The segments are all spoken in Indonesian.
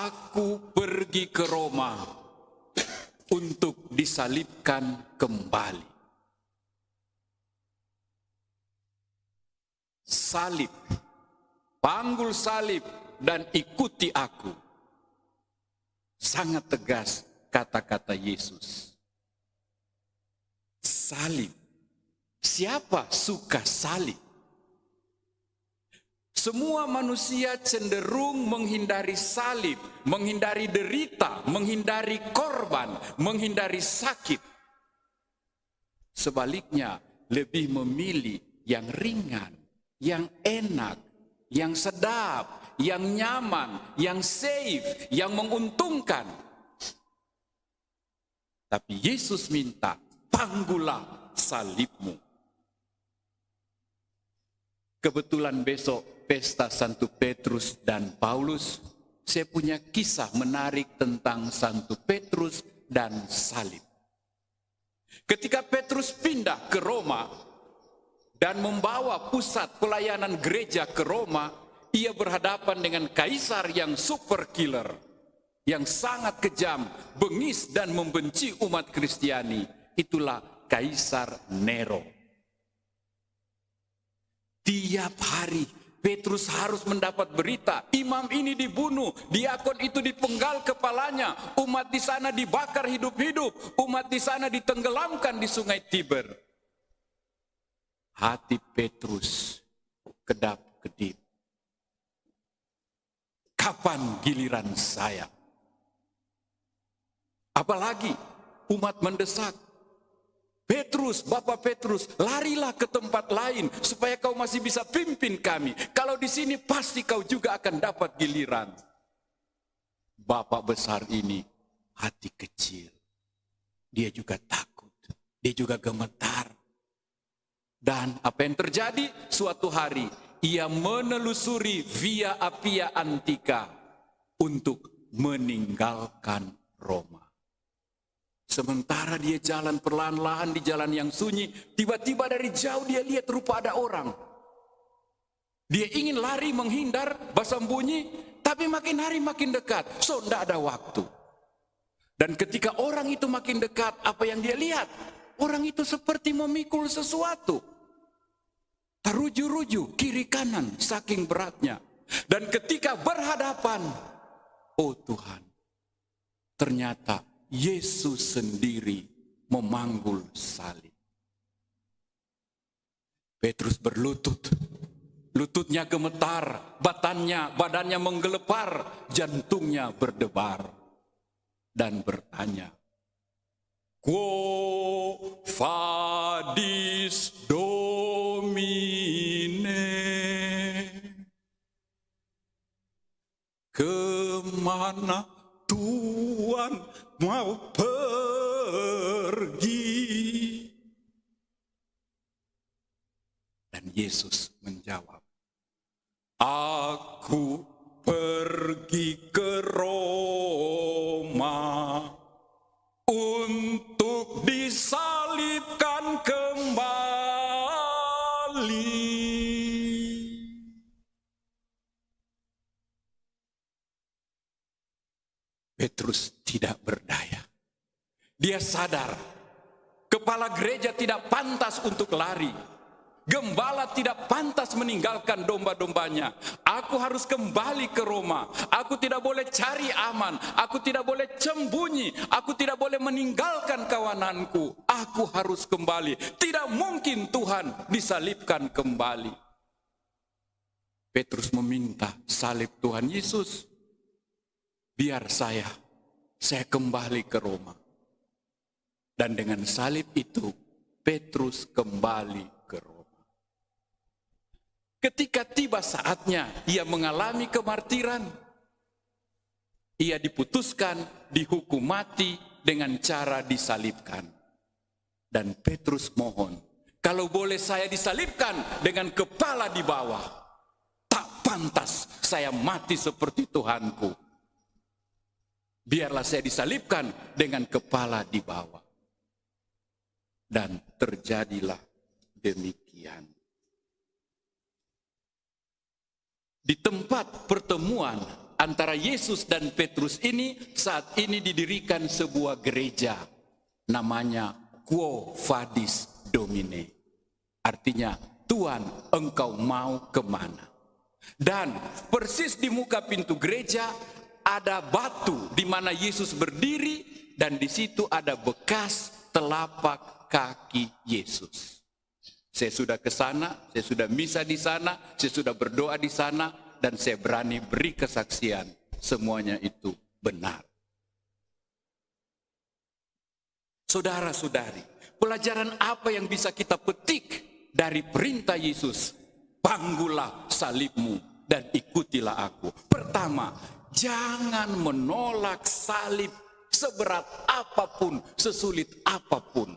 aku pergi ke Roma untuk disalibkan kembali. Salib, panggul salib dan ikuti aku. Sangat tegas kata-kata Yesus. Salib. Siapa suka salib? Semua manusia cenderung menghindari salib, menghindari derita, menghindari korban, menghindari sakit. Sebaliknya, lebih memilih yang ringan, yang enak, yang sedap, yang nyaman, yang safe, yang menguntungkan. Tapi Yesus minta, panggulah salibmu. Kebetulan besok pesta Santo Petrus dan Paulus, saya punya kisah menarik tentang Santo Petrus dan salib. Ketika Petrus pindah ke Roma dan membawa pusat pelayanan gereja ke Roma, ia berhadapan dengan kaisar yang super killer, yang sangat kejam, bengis dan membenci umat Kristiani. Itulah Kaisar Nero. Tiap hari Petrus harus mendapat berita, imam ini dibunuh, diakon itu dipenggal kepalanya, umat di sana dibakar hidup-hidup, umat di sana ditenggelamkan di sungai Tiber. Hati Petrus kedap-kedip. Kapan giliran saya? Apalagi umat mendesak. Petrus, Bapak Petrus, larilah ke tempat lain supaya kau masih bisa pimpin kami. Kalau di sini pasti kau juga akan dapat giliran. Bapak besar ini hati kecil. Dia juga takut, dia juga gemetar. Dan apa yang terjadi? Suatu hari ia menelusuri Via Appia Antica untuk meninggalkan Roma. Sementara dia jalan perlahan-lahan di jalan yang sunyi, tiba-tiba dari jauh dia lihat rupa ada orang. Dia ingin lari menghindar, bersembunyi, tapi makin hari makin dekat. So, tidak ada waktu. Dan ketika orang itu makin dekat, apa yang dia lihat? Orang itu seperti memikul sesuatu. Teruju-ruju, kiri kanan, saking beratnya. Dan ketika berhadapan, oh Tuhan, ternyata Yesus sendiri memanggul salib. Petrus berlutut, lututnya gemetar, badannya menggelepar, jantungnya berdebar, dan bertanya, Quo vadis Domine? Kemana Tuhan mau pergi? Dan Yesus menjawab, aku pergi ke Roma untuk disalibkan kembali. Petrus tidak berdaya. Dia sadar, kepala gereja tidak pantas untuk lari. Gembala tidak pantas meninggalkan domba-dombanya. Aku harus kembali ke Roma. Aku tidak boleh cari aman. Aku tidak boleh sembunyi. Aku tidak boleh meninggalkan kawananku. Aku harus kembali. Tidak mungkin Tuhan disalibkan kembali. Petrus meminta salib Tuhan Yesus. Biar saya kembali ke Roma. Dan dengan salib itu, Petrus kembali ke Roma. Ketika tiba saatnya ia mengalami kemartiran, ia diputuskan dihukum mati dengan cara disalibkan. Dan Petrus mohon, kalau boleh saya disalibkan dengan kepala di bawah. Tak pantas saya mati seperti Tuhanku. Biarlah saya disalibkan dengan kepala di bawah. Dan terjadilah demikian. Di tempat pertemuan antara Yesus dan Petrus ini, saat ini didirikan sebuah gereja namanya Quo Vadis Domine. Artinya, Tuhan, engkau mau kemana? Dan persis di muka pintu gereja ada batu di mana Yesus berdiri, dan di situ ada bekas telapak kaki Yesus. Saya sudah ke sana, saya sudah misa di sana, saya sudah berdoa di sana, dan saya berani beri kesaksian semuanya itu benar. Saudara-saudari, pelajaran apa yang bisa kita petik dari perintah Yesus? Panggulah salibmu dan ikutilah aku. Pertama, jangan menolak salib seberat apapun, sesulit apapun.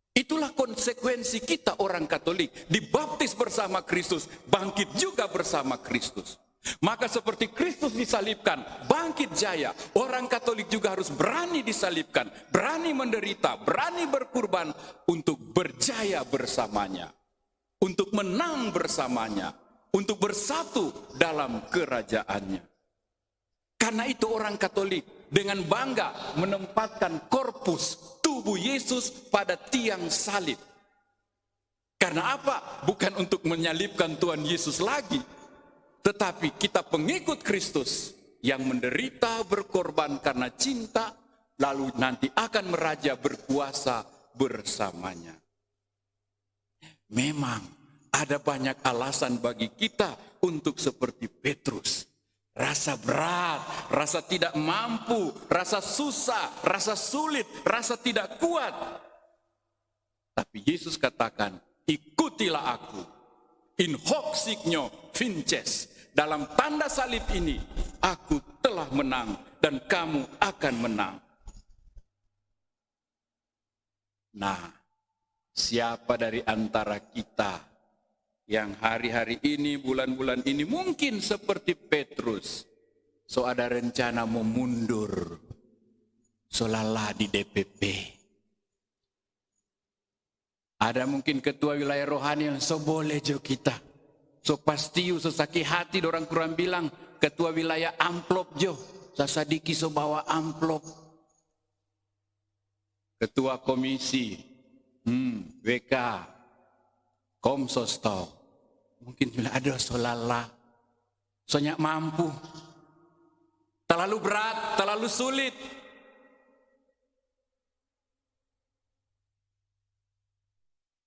Itulah konsekuensi kita orang Katolik. Dibaptis bersama Kristus, bangkit juga bersama Kristus. Maka seperti Kristus disalibkan, bangkit jaya, orang Katolik juga harus berani disalibkan, berani menderita, berani berkurban untuk berjaya bersamanya, untuk menang bersamanya, untuk bersatu dalam kerajaannya. Karena itu orang Katolik dengan bangga menempatkan korpus tubuh Yesus pada tiang salib. Karena apa? Bukan untuk menyalibkan Tuhan Yesus lagi, tetapi kita pengikut Kristus yang menderita berkorban karena cinta, lalu nanti akan meraja berkuasa bersamanya. Memang ada banyak alasan bagi kita untuk seperti Petrus. Rasa berat, rasa tidak mampu, rasa susah, rasa sulit, rasa tidak kuat. Tapi Yesus katakan, ikutilah aku. In hoc signo vinces. Dalam tanda salib ini, aku telah menang dan kamu akan menang. Nah, siapa dari antara kita yang hari-hari ini, bulan-bulan ini mungkin seperti Petrus, so ada rencana mau mundur, so lala di DPP. Ada mungkin ketua wilayah rohani yang so boleh jo kita, so pasti so sakit hati, orang kurang bilang ketua wilayah amplop jo, sasadiki so bawa amplop. Ketua komisi, WK, Komsosto. Mungkin bila ada solala, soalnya mampu, terlalu berat, terlalu sulit.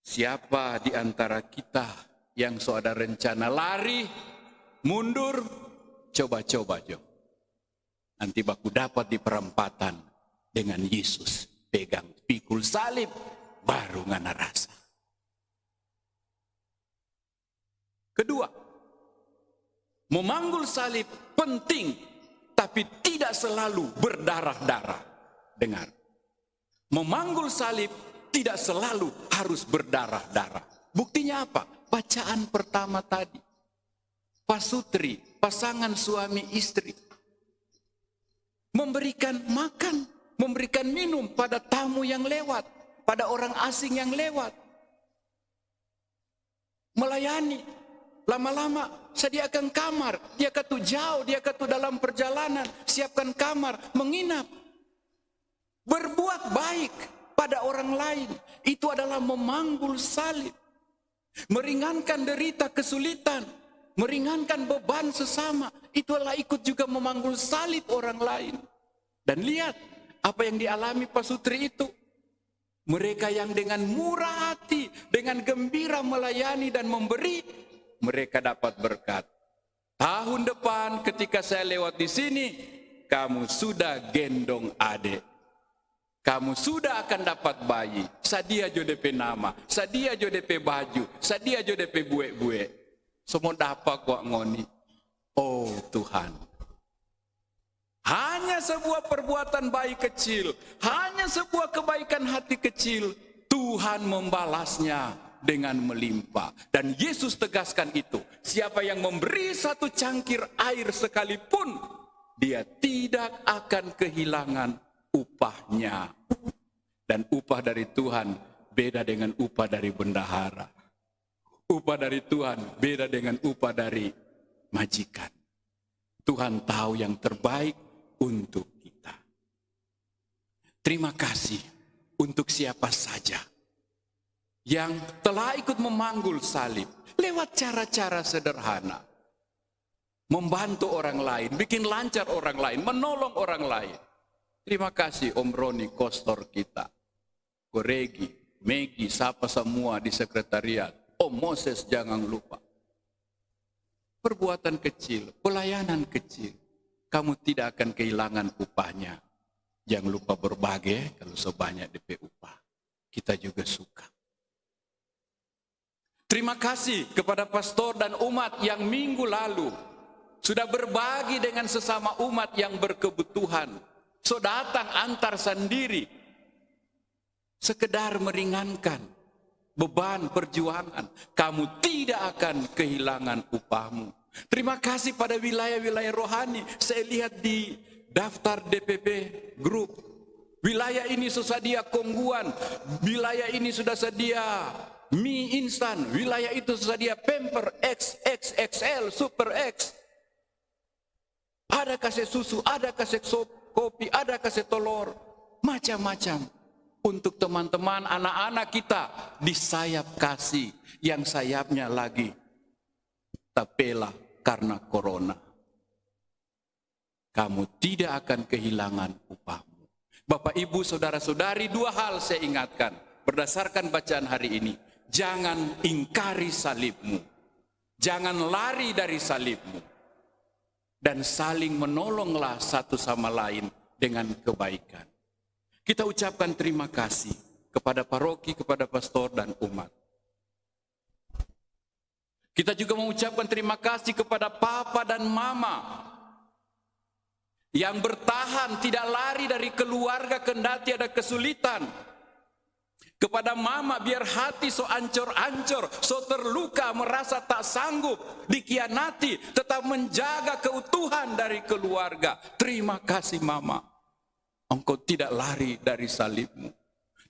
Siapa di antara kita yang so ada rencana lari, mundur, coba-coba jo. Nanti baku dapat di perempatan dengan Yesus, pegang pikul salib, baru ngana rasa. Kedua, memanggul salib penting, tapi tidak selalu berdarah-darah. Dengar, memanggul salib tidak selalu harus berdarah-darah. Buktinya apa? Bacaan pertama tadi. Pasutri, pasangan suami istri, memberikan makan, memberikan minum pada tamu yang lewat, pada orang asing yang lewat. Melayani. Lama-lama sediakan kamar, dia kata jauh, dia kata dalam perjalanan, siapkan kamar, menginap. Berbuat baik pada orang lain, itu adalah memanggul salib. Meringankan derita kesulitan, meringankan beban sesama, itu adalah ikut juga memanggul salib orang lain. Dan lihat apa yang dialami pasutri itu. Mereka yang dengan murah hati, dengan gembira melayani dan memberi, mereka dapat berkat. Tahun depan ketika saya lewat di sini, kamu sudah gendong adik. Kamu sudah akan dapat bayi. Sadia jo DP nama, sadia jo DP baju, sadia jo DP buek-buek. Semua dapat kok ngoni. Oh Tuhan. Hanya sebuah perbuatan baik kecil, hanya sebuah kebaikan hati kecil, Tuhan membalasnya dengan melimpah. Dan Yesus tegaskan itu, siapa yang memberi satu cangkir air sekalipun, dia tidak akan kehilangan upahnya. Dan upah dari Tuhan beda dengan upah dari bendahara. Upah dari Tuhan beda dengan upah dari majikan. Tuhan tahu yang terbaik untuk kita. Terima kasih untuk siapa saja yang telah ikut memanggul salib lewat cara-cara sederhana. Membantu orang lain, bikin lancar orang lain, menolong orang lain. Terima kasih Om Roni, kostor kita. Koregi, Megi, sapa semua di sekretariat. Om Moses jangan lupa. Perbuatan kecil, pelayanan kecil. Kamu tidak akan kehilangan upahnya. Jangan lupa berbagi kalau sebanyak DP upah. Kita juga suka. Terima kasih kepada pastor dan umat yang minggu lalu sudah berbagi dengan sesama umat yang berkebutuhan. So datang antar sendiri. Sekedar meringankan beban perjuangan. Kamu tidak akan kehilangan upahmu. Terima kasih pada wilayah-wilayah rohani. Saya lihat di daftar DPP grup. Wilayah ini sedia kongguan. Wilayah ini sudah sedia mie instan. Wilayah itu sedia pamper XXXL, Super X. Ada kasih susu, ada kasih kopi, ada kasih telur. Macam-macam. Untuk teman-teman, anak-anak kita di sayap kasih. Yang sayapnya lagi tapela karena corona. Kamu tidak akan kehilangan upahmu. Bapak, Ibu, Saudara-saudari, dua hal saya ingatkan. Berdasarkan bacaan hari ini. Jangan ingkari salibmu. Jangan lari dari salibmu. Dan saling menolonglah satu sama lain dengan kebaikan. Kita ucapkan terima kasih kepada paroki, kepada pastor dan umat. Kita juga mengucapkan terima kasih kepada papa dan mama yang bertahan, tidak lari dari keluarga kendati ada kesulitan. Kepada mama, biar hati so ancur-ancur, so terluka, merasa tak sanggup, dikhianati, tetap menjaga keutuhan dari keluarga. Terima kasih mama, engkau tidak lari dari salibmu.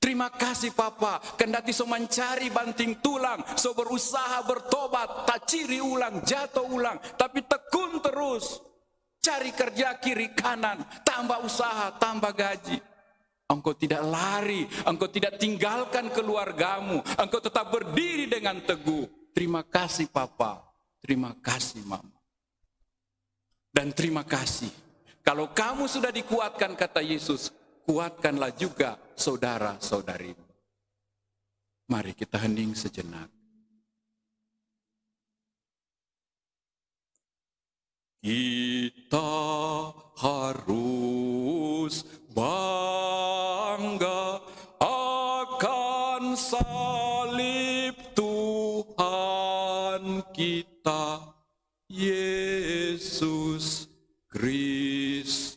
Terima kasih papa, kendati so mencari banting tulang, so berusaha bertobat, tak ciri ulang, jatuh ulang, tapi tekun terus. Cari kerja kiri kanan, tambah usaha, tambah gaji. Engkau tidak lari, engkau tidak tinggalkan keluargamu, engkau tetap berdiri dengan teguh. Terima kasih papa, terima kasih mama. Dan terima kasih, kalau kamu sudah dikuatkan kata Yesus, kuatkanlah juga saudara-saudarimu. Mari kita hening sejenak. Kita harus bangga akan salib Tuhan kita, Yesus Kristus.